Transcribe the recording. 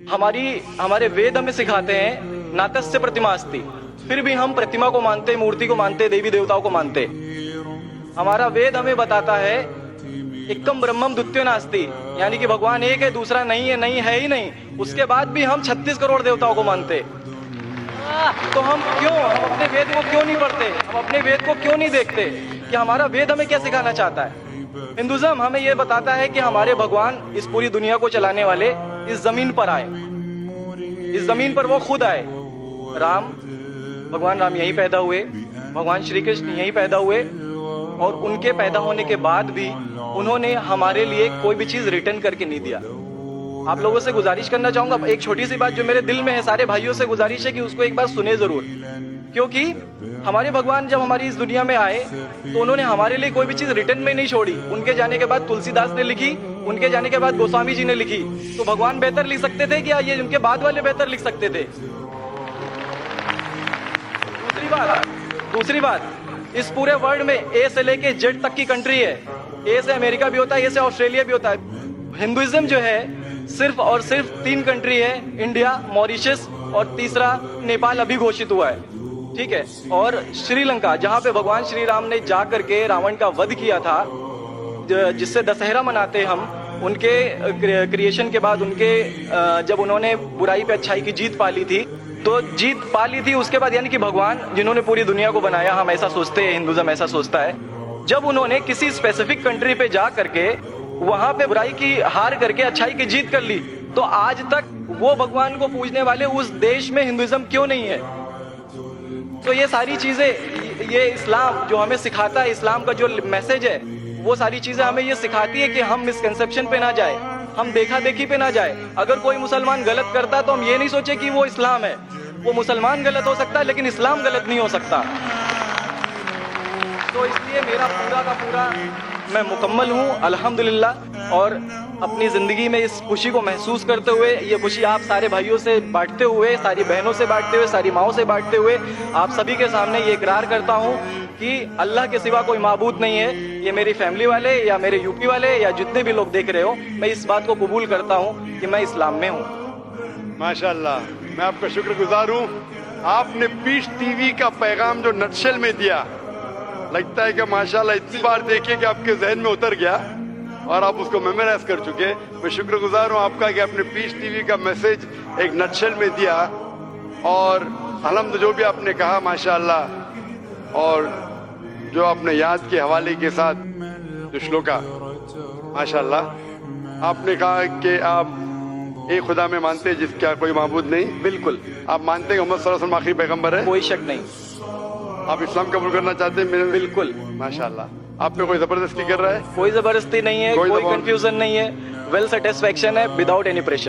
हमारे वेद हमें सिखाते हैं नातस्य प्रतिमा अस्ति, फिर भी हम प्रतिमा को मानते, मूर्ति को मानते, देवी देवताओं को मानते। हमारा वेद हमें बताता है एकम ब्रह्मम द्वितीयो नास्ति, यानी कि भगवान एक है, दूसरा नहीं है, नहीं है ही नहीं। उसके बाद भी हम 36 करोड़ देवताओं को मानते। तो हम अपने वेद को क्यों नहीं पढ़ते, हम अपने वेद को क्यों नहीं देखते कि हमारा वेद हमें क्या सिखाना चाहता है। हिंदुइज्म हमें यह बताता है कि हमारे भगवान इस पूरी दुनिया को चलाने वाले इस जमीन पर आए, इस जमीन पर वो खुद आए। भगवान राम यहीं पैदा हुए, भगवान श्री कृष्ण यहीं पैदा हुए, और उनके पैदा होने के बाद भी उन्होंने हमारे लिए कोई भी चीज रिटर्न करके नहीं दिया। आप लोगों से गुजारिश करना चाहूंगा, एक छोटी सी बात जो मेरे दिल में है, सारे भाइयों से गुजारिश है कि उसको एक बार सुने जरूर। क्योंकि हमारे भगवान जब हमारी इस दुनिया में आए तो उन्होंने हमारे लिए कोई भी चीज रिटर्न में नहीं छोड़ी। उनके जाने के बाद तुलसीदास ने लिखी, उनके जाने के बाद गोस्वामी जी ने लिखी। तो भगवान बेहतर लिख सकते थे क्या ये उनके बाद वाले बेहतर लिख सकते थे? दूसरी बात, इस पूरे वर्ल्ड में ए से लेके जेड तक की कंट्री है। ए से अमेरिका भी होता है, ए से ऑस्ट्रेलिया भी होता है। हिंदुइज्म जो है सिर्फ और सिर्फ 3 कंट्री है, इंडिया, मॉरिशस और तीसरा नेपाल अभी घोषित हुआ है, ठीक है। और श्रीलंका, जहां पे भगवान श्री राम ने जा करके रावण का वध किया था, जिससे दशहरा मनाते हम, उनके क्रिएशन के बाद, उनके जब उन्होंने बुराई पे अच्छाई की जीत पा ली थी, तो जीत पा ली थी उसके बाद, यानी कि भगवान जिन्होंने पूरी दुनिया को बनाया, हम ऐसा सोचते हैं, हिंदुइज्म ऐसा सोचता है, जब उन्होंने किसी स्पेसिफिक कंट्री पे जा करके वहां पे बुराई की हार करके अच्छाई की जीत कर ली, तो आज तक वो भगवान को पूजने वाले उस देश में हिंदुइज्म क्यों नहीं है? तो ये सारी चीजें, ये इस्लाम जो हमें सिखाता है, इस्लाम का जो मैसेज है, वो सारी चीजें हमें ये सिखाती है कि हम मिसकंसेप्शन पे ना जाए, हम देखा देखी पे ना जाए। अगर कोई मुसलमान गलत करता है तो हम ये नहीं सोचे कि वो इस्लाम है। वो मुसलमान गलत हो सकता है लेकिन इस्लाम गलत नहीं हो सकता। तो इसलिए मेरा पूरा का पूरा मैं मुकम्मल हूँ अल्हम्दुलिल्लाह, और अपनी ज़िंदगी में इस खुशी को महसूस करते हुए, ये खुशी आप सारे भाइयों से बांटते हुए, सारी बहनों से बांटते हुए, सारी माओं से बांटते हुए, आप सभी के सामने ये इकरार करता हूँ कि अल्लाह के सिवा कोई माबूद नहीं है। ये मेरी फैमिली वाले या मेरे यूपी वाले या जितने भी लोग देख रहे हो, मैं इस बात को कबूल करता हूँ कि मैं इस्लाम में हूँ। माशाल्लाह, मैं आपका शुक्रगुजार हूँ। आपने पीस टीवी का पैगाम जो नटशेल में दिया, लगता है कि माशाल्लाह इतनी बार देखिए कि आपके जहन में उतर गया और आप उसको मेमोराइज कर चुके। मैं शुक्रगुजार हूँ आपका कि आपने पीस टीवी का मैसेज एक नटशेल में दिया, और अलहम्द जो भी आपने कहा माशाल्लाह, और जो आपने याद के हवाले के साथ जो श्लोका, माशाल्लाह आपने कहा कि आप एक खुदा में मानते हैं जिसका कोई माबूद नहीं। बिल्कुल। आप मानते हैं मोहम्मद सल्लल्लाहु अलैहि वसल्लम आखिरी पैगंबर है? कोई शक नहीं। आप इस्लाम कबूल करना चाहते हैं? बिल्कुल। माशाल्लाह। आप पे कोई जबरदस्ती कर रहा है? कोई जबरदस्ती नहीं है, कोई कंफ्यूजन नहीं है, वेल सेटिस्फैक्शन है, विदाउट एनी प्रेशर।